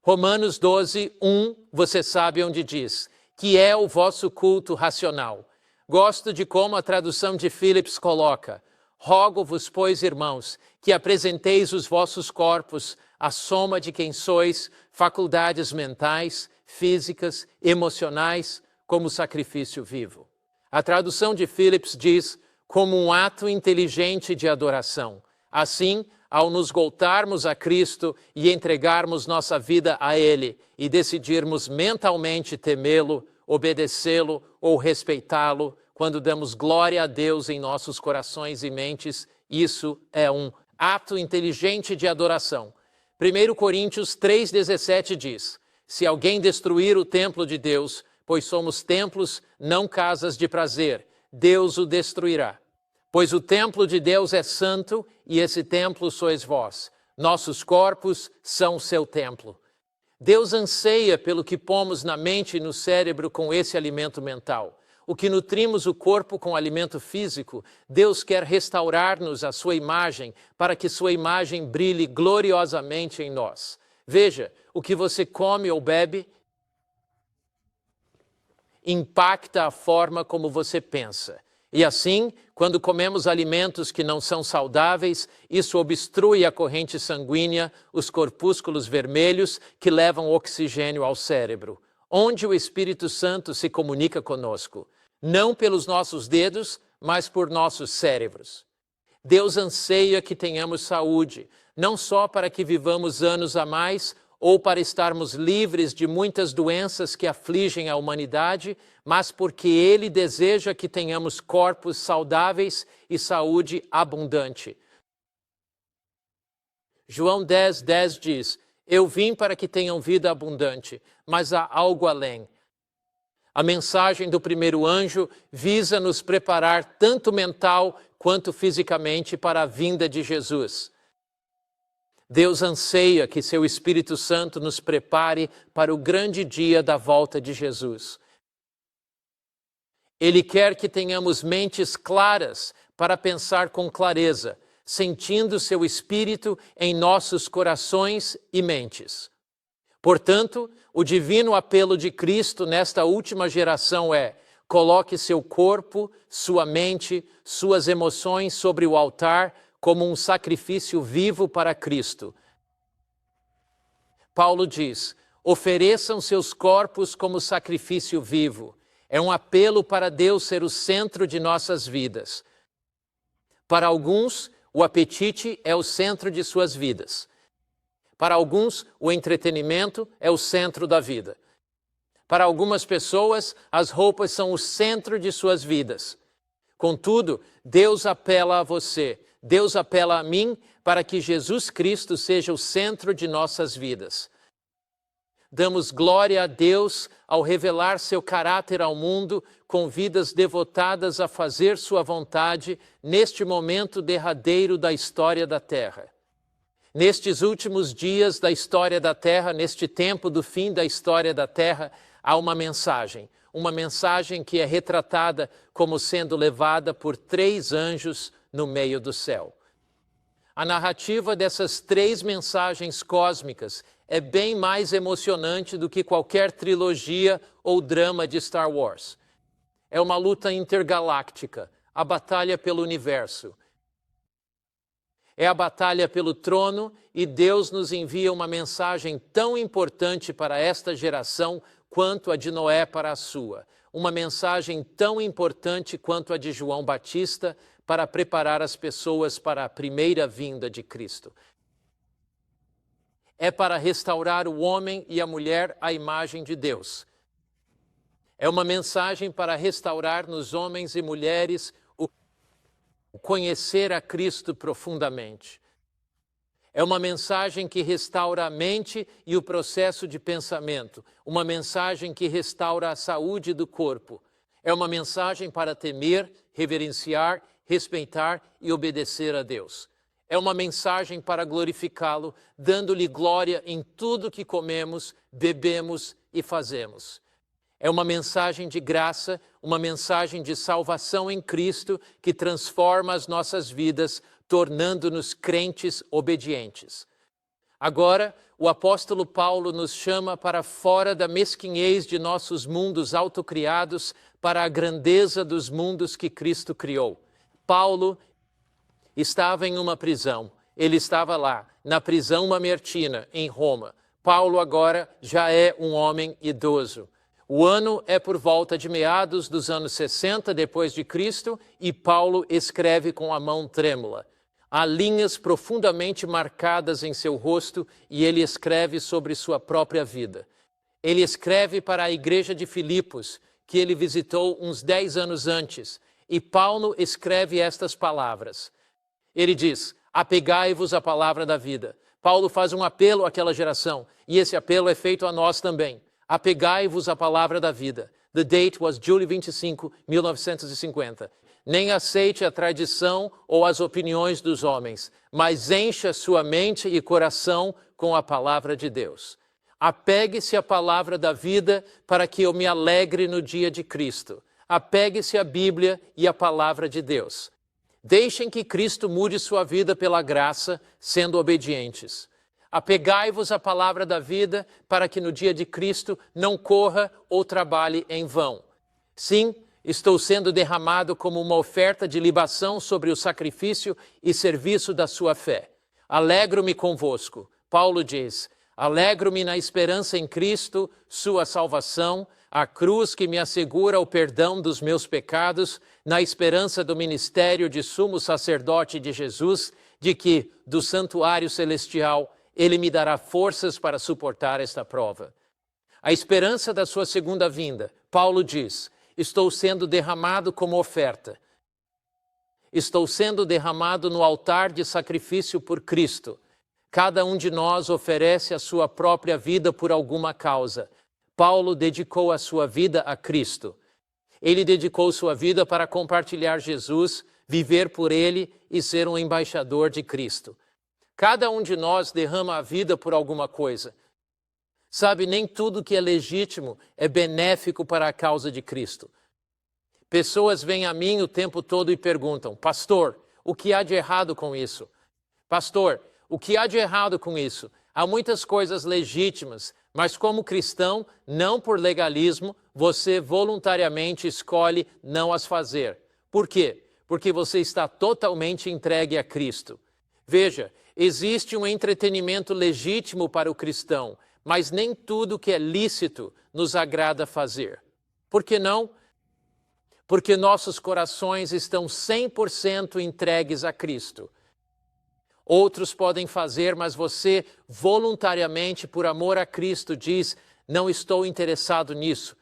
Romanos 12, 1, você sabe onde diz, que é o vosso culto racional. Gosto de como a tradução de Phillips coloca: rogo-vos, pois, irmãos, que apresenteis os vossos corpos, a soma de quem sois, faculdades mentais, físicas, emocionais, como sacrifício vivo. A tradução de Phillips diz, como um ato inteligente de adoração. Assim, ao nos voltarmos a Cristo e entregarmos nossa vida a Ele e decidirmos mentalmente temê-lo, obedecê-lo ou respeitá-lo, quando damos glória a Deus em nossos corações e mentes, isso é um ato inteligente de adoração. 1 Coríntios 3,17 diz, se alguém destruir o templo de Deus, pois somos templos, não casas de prazer, Deus o destruirá. Pois o templo de Deus é santo e esse templo sois vós. Nossos corpos são seu templo. Deus anseia pelo que pomos na mente e no cérebro com esse alimento mental. O que nutrimos o corpo com alimento físico, Deus quer restaurar-nos a sua imagem para que sua imagem brilhe gloriosamente em nós. Veja, o que você come ou bebe impacta a forma como você pensa. E assim, quando comemos alimentos que não são saudáveis, isso obstrui a corrente sanguínea, os corpúsculos vermelhos que levam oxigênio ao cérebro, onde o Espírito Santo se comunica conosco. Não pelos nossos dedos, mas por nossos cérebros. Deus anseia que tenhamos saúde, não só para que vivamos anos a mais ou para estarmos livres de muitas doenças que afligem a humanidade, mas porque Ele deseja que tenhamos corpos saudáveis e saúde abundante. João 10:10 diz, eu vim para que tenham vida abundante, mas há algo além. A mensagem do primeiro anjo visa nos preparar tanto mental quanto fisicamente para a vinda de Jesus. Deus anseia que seu Espírito Santo nos prepare para o grande dia da volta de Jesus. Ele quer que tenhamos mentes claras para pensar com clareza, sentindo seu Espírito em nossos corações e mentes. Portanto, o divino apelo de Cristo nesta última geração é: coloque seu corpo, sua mente, suas emoções sobre o altar como um sacrifício vivo para Cristo. Paulo diz, ofereçam seus corpos como sacrifício vivo. É um apelo para Deus ser o centro de nossas vidas. Para alguns, o apetite é o centro de suas vidas. Para alguns, o entretenimento é o centro da vida. Para algumas pessoas, as roupas são o centro de suas vidas. Contudo, Deus apela a você, Deus apela a mim para que Jesus Cristo seja o centro de nossas vidas. Damos glória a Deus ao revelar seu caráter ao mundo com vidas devotadas a fazer sua vontade neste momento derradeiro da história da Terra. Nestes últimos dias da história da Terra, neste tempo do fim da história da Terra, há uma mensagem que é retratada como sendo levada por 3 anjos no meio do céu. A narrativa dessas 3 mensagens cósmicas é bem mais emocionante do que qualquer trilogia ou drama de Star Wars. É uma luta intergaláctica, a batalha pelo universo. É a batalha pelo trono e Deus nos envia uma mensagem tão importante para esta geração quanto a de Noé para a sua. Uma mensagem tão importante quanto a de João Batista para preparar as pessoas para a primeira vinda de Cristo. É para restaurar o homem e a mulher à imagem de Deus. É uma mensagem para restaurar nos homens e mulheres o conhecer a Cristo profundamente. É uma mensagem que restaura a mente e o processo de pensamento. Uma mensagem que restaura a saúde do corpo. É uma mensagem para temer, reverenciar, respeitar e obedecer a Deus. É uma mensagem para glorificá-lo, dando-lhe glória em tudo que comemos, bebemos e fazemos. É uma mensagem de graça, uma mensagem de salvação em Cristo que transforma as nossas vidas, tornando-nos crentes obedientes. Agora, o apóstolo Paulo nos chama para fora da mesquinhez de nossos mundos autocriados para a grandeza dos mundos que Cristo criou. Paulo estava em uma prisão. Ele estava lá, na prisão mamertina, em Roma. Paulo agora já é um homem idoso. O ano é por volta de meados dos anos 60 depois de Cristo e Paulo escreve com a mão trêmula. Há linhas profundamente marcadas em seu rosto e ele escreve sobre sua própria vida. Ele escreve para a igreja de Filipos, que ele visitou uns 10 anos antes, e Paulo escreve estas palavras. Ele diz, apegai-vos à palavra da vida. Paulo faz um apelo àquela geração, e esse apelo é feito a nós também. Apegai-vos à palavra da vida. The date was July 25, 1950. Nem aceite a tradição ou as opiniões dos homens, mas encha sua mente e coração com a palavra de Deus. Apegue-se à palavra da vida para que eu me alegre no dia de Cristo. Apegue-se à Bíblia e à palavra de Deus. Deixem que Cristo mude sua vida pela graça, sendo obedientes. Apegai-vos à palavra da vida para que no dia de Cristo não corra ou trabalhe em vão. Sim, estou sendo derramado como uma oferta de libação sobre o sacrifício e serviço da sua fé. Alegro-me convosco. Paulo diz, alegro-me na esperança em Cristo, sua salvação, a cruz que me assegura o perdão dos meus pecados, na esperança do ministério de sumo sacerdote de Jesus, de que, do santuário celestial, ele me dará forças para suportar esta prova. A esperança da sua segunda vinda, Paulo diz, estou sendo derramado como oferta. Estou sendo derramado no altar de sacrifício por Cristo. Cada um de nós oferece a sua própria vida por alguma causa. Paulo dedicou a sua vida a Cristo. Ele dedicou sua vida para compartilhar Jesus, viver por ele e ser um embaixador de Cristo. Cada um de nós derrama a vida por alguma coisa. Sabe, nem tudo que é legítimo é benéfico para a causa de Cristo. Pessoas vêm a mim o tempo todo e perguntam, pastor, o que há de errado com isso? Pastor, o que há de errado com isso? Há muitas coisas legítimas, mas como cristão, não por legalismo, você voluntariamente escolhe não as fazer. Por quê? Porque você está totalmente entregue a Cristo. Veja, existe um entretenimento legítimo para o cristão, mas nem tudo que é lícito nos agrada fazer. Por que não? Porque nossos corações estão 100% entregues a Cristo. Outros podem fazer, mas você voluntariamente, por amor a Cristo, diz, não estou interessado nisso.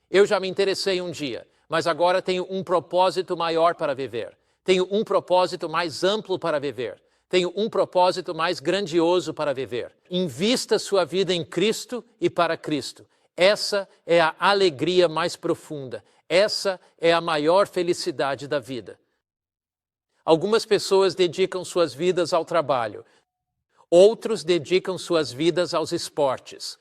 Eu já me interessei um dia, mas agora tenho um propósito maior para viver. Tenho um propósito mais amplo para viver. Tenho um propósito mais grandioso para viver. Invista sua vida em Cristo e para Cristo. Essa é a alegria mais profunda. Essa é a maior felicidade da vida. Algumas pessoas dedicam suas vidas ao trabalho. Outros dedicam suas vidas aos esportes.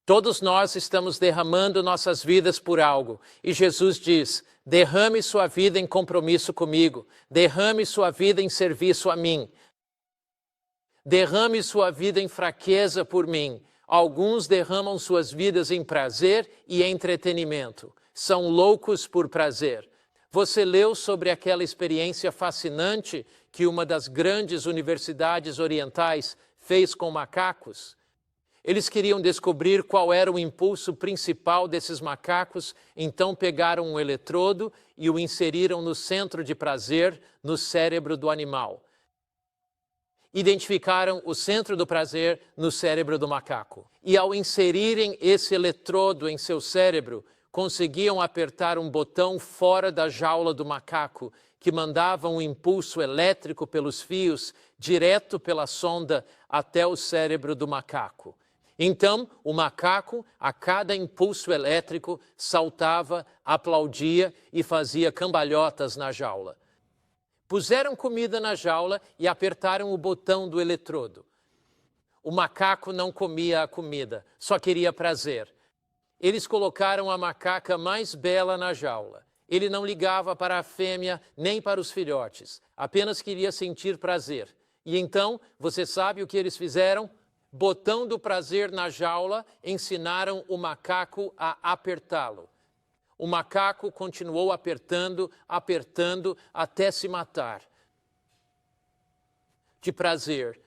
Todos nós estamos derramando nossas vidas por algo. E Jesus diz, derrame sua vida em compromisso comigo. Derrame sua vida em serviço a mim. Derrame sua vida em fraqueza por mim. Alguns derramam suas vidas em prazer e entretenimento. São loucos por prazer. Você leu sobre aquela experiência fascinante que uma das grandes universidades orientais fez com macacos? Eles queriam descobrir qual era o impulso principal desses macacos, então pegaram um eletrodo e o inseriram no centro de prazer, no cérebro do animal. Identificaram o centro do prazer no cérebro do macaco. E ao inserirem esse eletrodo em seu cérebro, conseguiam apertar um botão fora da jaula do macaco, que mandava um impulso elétrico pelos fios, direto pela sonda até o cérebro do macaco. Então, o macaco, a cada impulso elétrico, saltava, aplaudia e fazia cambalhotas na jaula. Puseram comida na jaula e apertaram o botão do eletrodo. O macaco não comia a comida, só queria prazer. Eles colocaram a macaca mais bela na jaula. Ele não ligava para a fêmea nem para os filhotes, apenas queria sentir prazer. E então, você sabe o que eles fizeram? Botão do prazer na jaula, ensinaram o macaco a apertá-lo. O macaco continuou apertando, apertando, até se matar. De prazer.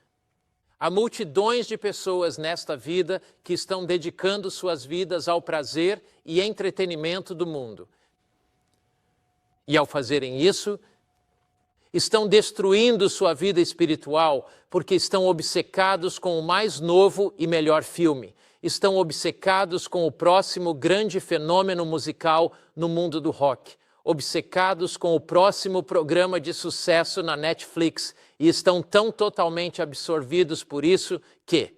Há multidões de pessoas nesta vida que estão dedicando suas vidas ao prazer e entretenimento do mundo. E ao fazerem isso, estão destruindo sua vida espiritual porque estão obcecados com o mais novo e melhor filme. Estão obcecados com o próximo grande fenômeno musical no mundo do rock. Obcecados com o próximo programa de sucesso na Netflix e estão tão totalmente absorvidos por isso que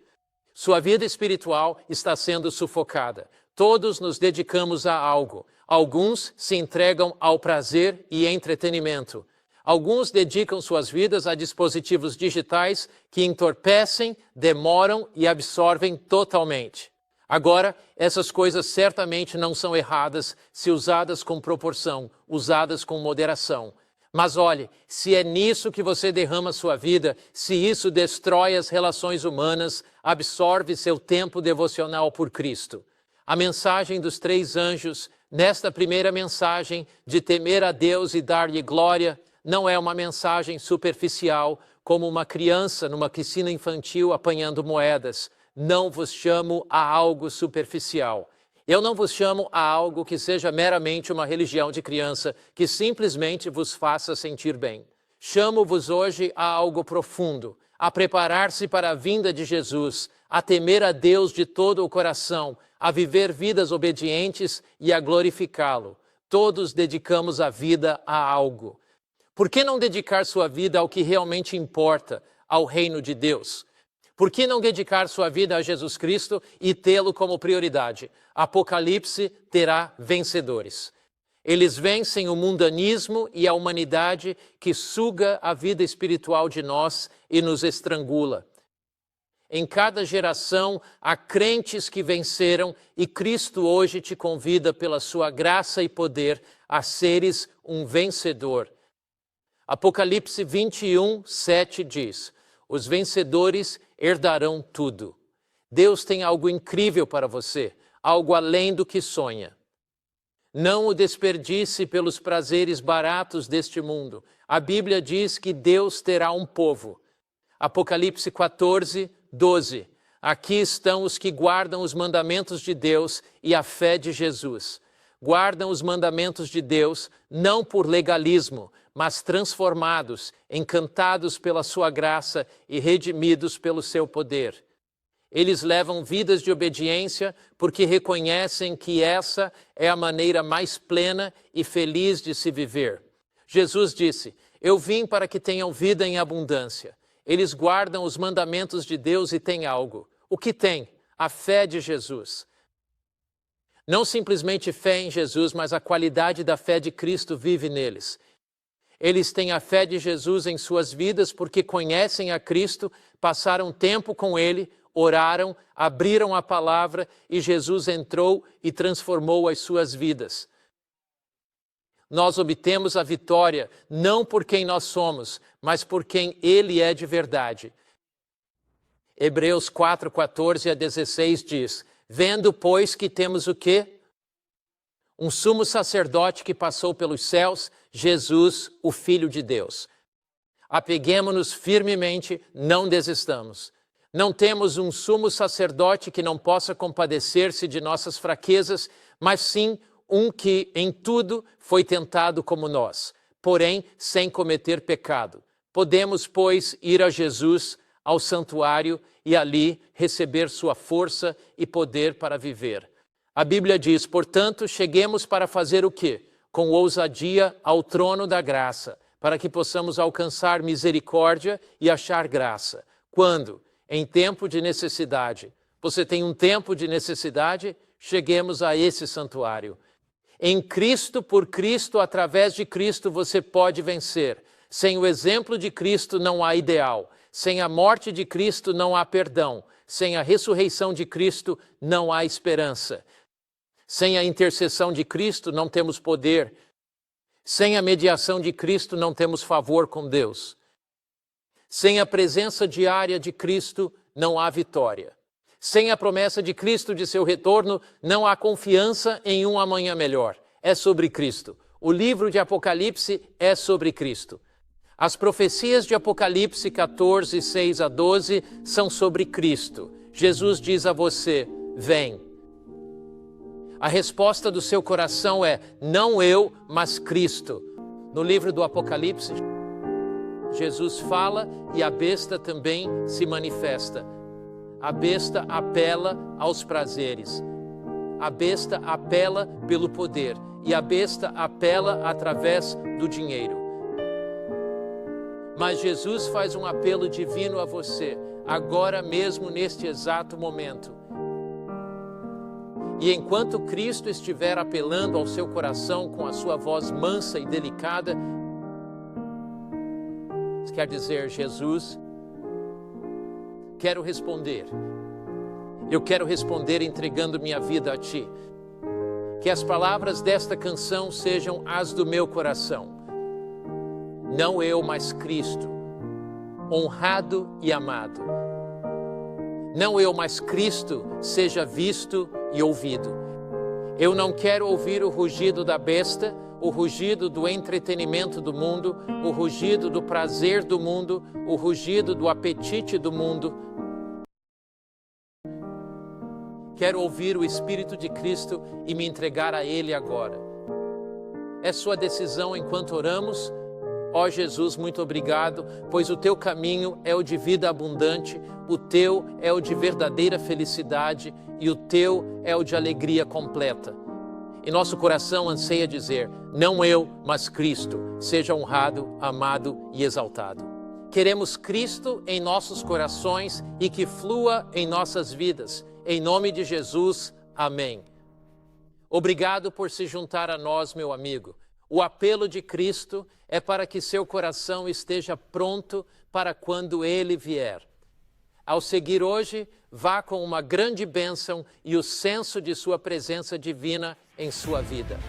sua vida espiritual está sendo sufocada. Todos nos dedicamos a algo. Alguns se entregam ao prazer e entretenimento. Alguns dedicam suas vidas a dispositivos digitais que entorpecem, demoram e absorvem totalmente. Agora, essas coisas certamente não são erradas se usadas com proporção, usadas com moderação. Mas olhe, se é nisso que você derrama sua vida, se isso destrói as relações humanas, absorve seu tempo devocional por Cristo. A mensagem dos 3 anjos, nesta primeira mensagem de temer a Deus e dar-lhe glória, não é uma mensagem superficial, como uma criança numa piscina infantil apanhando moedas. Não vos chamo a algo superficial. Eu não vos chamo a algo que seja meramente uma religião de criança, que simplesmente vos faça sentir bem. Chamo-vos hoje a algo profundo, a preparar-se para a vinda de Jesus, a temer a Deus de todo o coração, a viver vidas obedientes e a glorificá-lo. Todos dedicamos a vida a algo. Por que não dedicar sua vida ao que realmente importa, ao reino de Deus? Por que não dedicar sua vida a Jesus Cristo e tê-lo como prioridade? Apocalipse terá vencedores. Eles vencem o mundanismo e a humanidade que suga a vida espiritual de nós e nos estrangula. Em cada geração há crentes que venceram e Cristo hoje te convida pela sua graça e poder a seres um vencedor. Apocalipse 21, 7 diz: os vencedores herdarão tudo. Deus tem algo incrível para você, algo além do que sonha. Não o desperdice pelos prazeres baratos deste mundo. A Bíblia diz que Deus terá um povo. Apocalipse 14, 12. Aqui estão os que guardam os mandamentos de Deus e a fé de Jesus. Guardam os mandamentos de Deus não por legalismo, mas transformados, encantados pela sua graça e redimidos pelo seu poder. Eles levam vidas de obediência porque reconhecem que essa é a maneira mais plena e feliz de se viver. Jesus disse: eu vim para que tenham vida em abundância. Eles guardam os mandamentos de Deus e têm algo. O que têm? A fé de Jesus. Não simplesmente fé em Jesus, mas a qualidade da fé de Cristo vive neles. Eles têm a fé de Jesus em suas vidas porque conhecem a Cristo, passaram tempo com Ele, oraram, abriram a palavra e Jesus entrou e transformou as suas vidas. Nós obtemos a vitória não por quem nós somos, mas por quem Ele é de verdade. Hebreus 4, 14 a 16 diz: vendo, pois, que temos o quê? Um sumo sacerdote que passou pelos céus, Jesus, o Filho de Deus. Apeguemo-nos firmemente, não desistamos. Não temos um sumo sacerdote que não possa compadecer-se de nossas fraquezas, mas sim um que em tudo foi tentado como nós, porém sem cometer pecado. Podemos, pois, ir a Jesus, ao santuário, e ali receber sua força e poder para viver. A Bíblia diz, portanto, cheguemos para fazer o quê? Com ousadia ao trono da graça, para que possamos alcançar misericórdia e achar graça. Quando? Em tempo de necessidade. Você tem um tempo de necessidade? Cheguemos a esse santuário. Em Cristo, por Cristo, através de Cristo, você pode vencer. Sem o exemplo de Cristo não há ideal. Sem a morte de Cristo não há perdão. Sem a ressurreição de Cristo não há esperança. Sem a intercessão de Cristo não temos poder. Sem a mediação de Cristo não temos favor com Deus. Sem a presença diária de Cristo não há vitória. Sem a promessa de Cristo de seu retorno não há confiança em um amanhã melhor. É sobre Cristo. O livro de Apocalipse é sobre Cristo. As profecias de Apocalipse 14, 6 a 12 são sobre Cristo. Jesus diz a você, vem. A resposta do seu coração é, não eu, mas Cristo. No livro do Apocalipse, Jesus fala e a besta também se manifesta. A besta apela aos prazeres. A besta apela pelo poder. E a besta apela através do dinheiro. Mas Jesus faz um apelo divino a você, agora mesmo neste exato momento. E enquanto Cristo estiver apelando ao seu coração com a sua voz mansa e delicada, quer dizer, Jesus, quero responder. Eu quero responder entregando minha vida a Ti. Que as palavras desta canção sejam as do meu coração. Não eu, mas Cristo, honrado e amado. Não eu, mas Cristo, seja visto e ouvido. Eu não quero ouvir o rugido da besta, o rugido do entretenimento do mundo, o rugido do prazer do mundo, o rugido do apetite do mundo. Quero ouvir o Espírito de Cristo e me entregar a Ele agora. É sua decisão enquanto oramos. Ó Jesus, muito obrigado, pois o Teu caminho é o de vida abundante, o Teu é o de verdadeira felicidade e o Teu é o de alegria completa. E nosso coração anseia dizer, não eu, mas Cristo, seja honrado, amado e exaltado. Queremos Cristo em nossos corações e que flua em nossas vidas. Em nome de Jesus, amém. Obrigado por se juntar a nós, meu amigo. O apelo de Cristo é para que seu coração esteja pronto para quando Ele vier. Ao seguir hoje, vá com uma grande bênção e o senso de sua presença divina em sua vida.